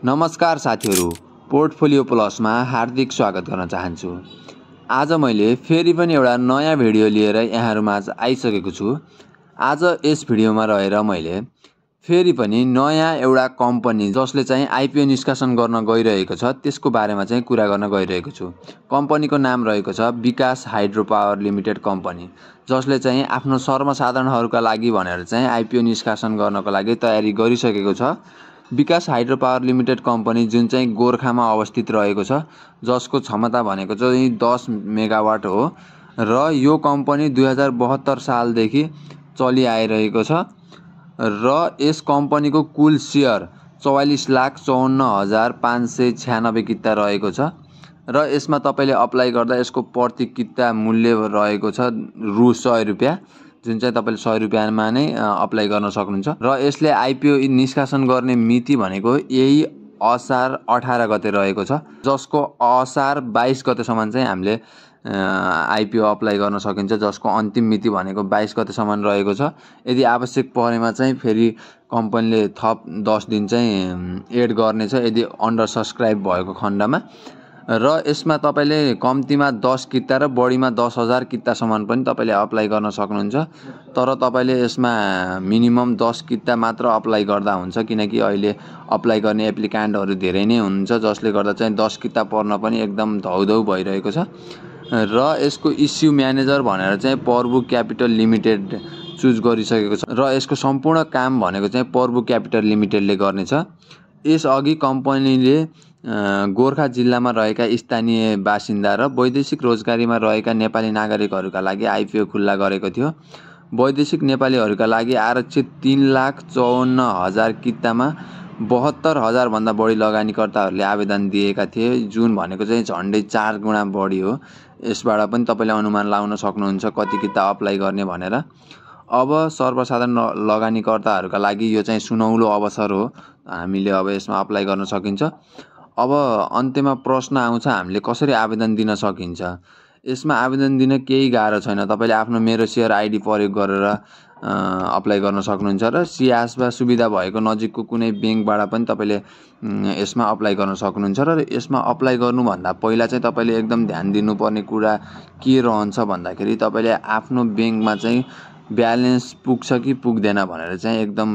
नमस्कार साथीहरू, पोर्टफोलियो प्लसमा हार्दिक स्वागत गर्न चाहन्छु। आज मैले फेरि पनि एउटा नयाँ भिडियो लिएर यहाँहरुमाझ आइसकेको छु। आज यस भिडियोमा रहेर मैले फेरि पनि नयाँ एउटा कम्पनी जसले चाहिँ आईपीओ निष्कासन गर्न गइरहेको छ त्यसको बारेमा चाहिँ कुरा गर्न गइरहेको छु। कम्पनीको नाम रहेको छ विकास हाइड्रो पावर लिमिटेड कम्पनी, जसले चाहिँ आफ्नो सर्वसाधारणहरुका लागि भनेर चाहिँ आईपीओ निष्कासन गर्नको लागि तयारी गरिसकेको छ। विकास हाइड्रो पावर लिमिटेड कम्पनी जुन चाहिँ गोरखामा अवस्थित रहेको छ, जसको क्षमता भनेको चाहिँ 10 मेगावाट हो र यो कम्पनी 2072 सालदेखि चलि आइरहेको छ र यस कम्पनीको कुल शेयर 44,54,596 किता रहेको छ र यसमा तपाईले अप्लाई गर्दा यसको प्रति किता मूल्य रहेको छ रु 100 रुपैयाँ, जुन चाहिँ तपाईले 100 रुपैयाँमा नै अप्लाई गर्न सक्नुहुन्छ र यसले आईपीओ निष्कासन गर्ने मिति भनेको यही असार 18 गते रहेको छ, जसको असार 22 गतेसम्म चाहिँ हामीले आईपीओ अप्लाई गर्न सकिन्छ, जसको अन्तिम मिति भनेको 22 गतेसम्म रहेको छ। यदि आवश्यक परेमा चाहिँ फेरि कम्पनीले थप 10 दिन चाहिँ एड गर्नेछ यदि अन्डर सब्स्क्राइब भएको खण्डमा र यसमा तपाईले कम्तीमा 10 किता र बढीमा 10,000 कितासम्म पनि तपाईले अप्लाई गर्न सक्नुहुन्छ। तर तपाईले यसमा मिनिमम 10 किता मात्र अप्लाई गर्दा हुन्छ, किनकि अहिले अप्लाई गर्ने एप्लिकेन्टहरु धेरै नै हुनुहुन्छ, जसले गर्दा चाहिँ 10 किता पर्न पनि एकदम धौधौ भइरहेको छ र यसको इस्यु म्यानेजर भनेर चाहिँ प्रभु क्यापिटल लिमिटेड चुज गरिसकेको छ र यसको सम्पूर्ण काम भनेको चाहिँ प्रभु क्यापिटल लिमिटेडले गर्नेछ। यसअघि कम्पनीले गोरखा जिल्लामा रहेका स्थानीय बासिन्दा र वैदेशिक रोजगारीमा रहेका नेपाली नागरिकहरूका लागि आईपीओ खुल्ला गरेको थियो। वैदेशिक नेपालीहरूका लागि आरक्षित 3,54,000 कितामा 72,000 भन्दा बढी लगानीकर्ताहरूले आवेदन दिएका थिए, जुन भनेको चाहिँ झन्डै 4 गुणा बढी हो। यसबाट पनि तपाईले अनुमान लगाउन सक्नुहुन्छ कति किता अप्लाई गर्ने भनेर। अब सर्वसाधारण लगानीकर्ताहरूका लागि यो चाहिँ सुनौलो अवसर हो, हामीले अब यसमा अप्लाई गर्न सकिन्छ। अब अन्त्यमा प्रश्न आउँछ हामीले कसरी आवेदन दिन सकिन्छ। यसमा आवेदन दिन केही गाह्रो छैन, तपाईले आफ्नो मेरो शेयर आईडी प्रयोग गरेर अप्लाई गर्न सक्नुहुन्छ र सिआसबा सुविधा भएको नजिकको कुनै बैंकबाट पनि तपाईले यसमा अप्लाई गर्न सक्नुहुन्छ र यसमा अप्लाई गर्नु भन्दा पहिला चाहिँ तपाईले एकदम ध्यान दिनुपर्ने कुरा के रहन्छ भन्दाखेरि तपाईले आफ्नो बैंकमा चाहिँ ब्यालेन्स पुग्छ कि पुग्दैन भनेर चाहिँ एकदम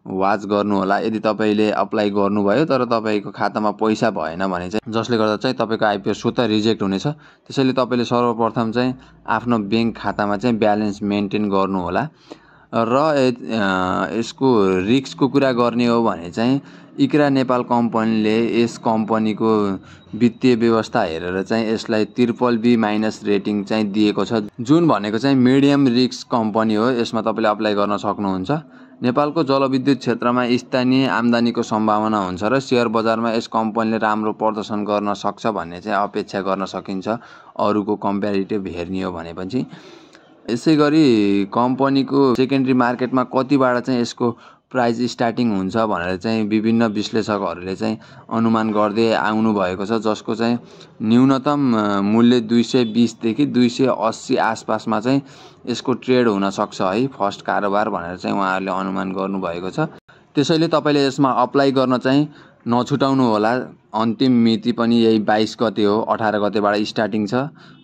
वाच गर्नु होला। यदि तपाईले अप्लाई गर्नुभयो तर तपाईको खातामा पैसा भएन भने चाहिँ जसले गर्दा चाहिँ तपाईको आईपीओ स्वतः रिजेक्ट हुनेछ, त्यसैले तपाईले सर्वप्रथम चाहिँ आफ्नो बैंक खातामा चाहिँ ब्यालेन्स मेन्टेन गर्नु होला र यसको रिस्कको कुरा गर्ने हो भने चाहिँ इक्रा नेपाल कम्पनीले यस कम्पनीको वित्तीय व्यवस्था हेरेर चाहिँ यसलाई BBB- रेटिङ चाहिँ दिएको छ, जुन भनेको चाहिँ मिडियम रिस्क कम्पनी हो। यसमा तपाईले अप्लाई गर्न सक्नुहुन्छ। नेपालको जलविद्युत क्षेत्रमा स्थानीय आम्दानीको सम्भावना हुन्छ र शेयर बजारमा यस कम्पनीले राम्रो प्रदर्शन गर्न सक्छ भन्ने चाहिँ अपेक्षा गर्न सकिन्छ अरूको कम्प्यारिटिभ हेर्ने हो भनेपछि। यसैगरी कम्पनीको सेकेन्डरी मार्केटमा कतिबाट चाहिँ यसको प्राइस स्टार्टिङ हुन्छ भनेर चाहिँ विभिन्न विश्लेषकहरूले चाहिँ अनुमान गर्दै आउनु भएको छ, जसको चाहिँ न्यूनतम मूल्य 220 देखि 280 आसपासमा चाहिँ यसको ट्रेड हुन सक्छ है, फर्स्ट कारोबार भनेर चाहिँ उहाँहरूले अनुमान गर्नु भएको छ। त्यसैले तपाईले यसमा अप्लाई गर्न चाहिँ नछुटाउनु होला। अन्तिम मिति पनि यही 22 गते हो, 18 गतेबाट स्टार्टिङ छ,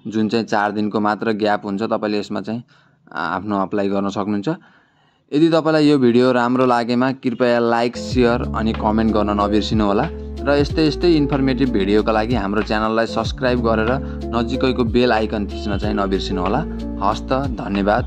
जुन चाहिँ 4 दिनको मात्र ग्याप हुन्छ। तपाईले यसमा चाहिँ आफ्नो अप्लाई गर्न सक्नुहुन्छ। यदि तपाईलाई यो भिडियो राम्रो लागेमा कृपया लाइक, शेयर अनि कमेन्ट गर्न नबिर्सिनु होला र यस्तै इन्फर्मेटिभ भिडियोका लागि हाम्रो च्यानललाई सब्स्क्राइब गरेर नजिकैको बेल आइकन थिच्न चाहिँ नबिर्सिनु होला। हस्त, धन्यवाद।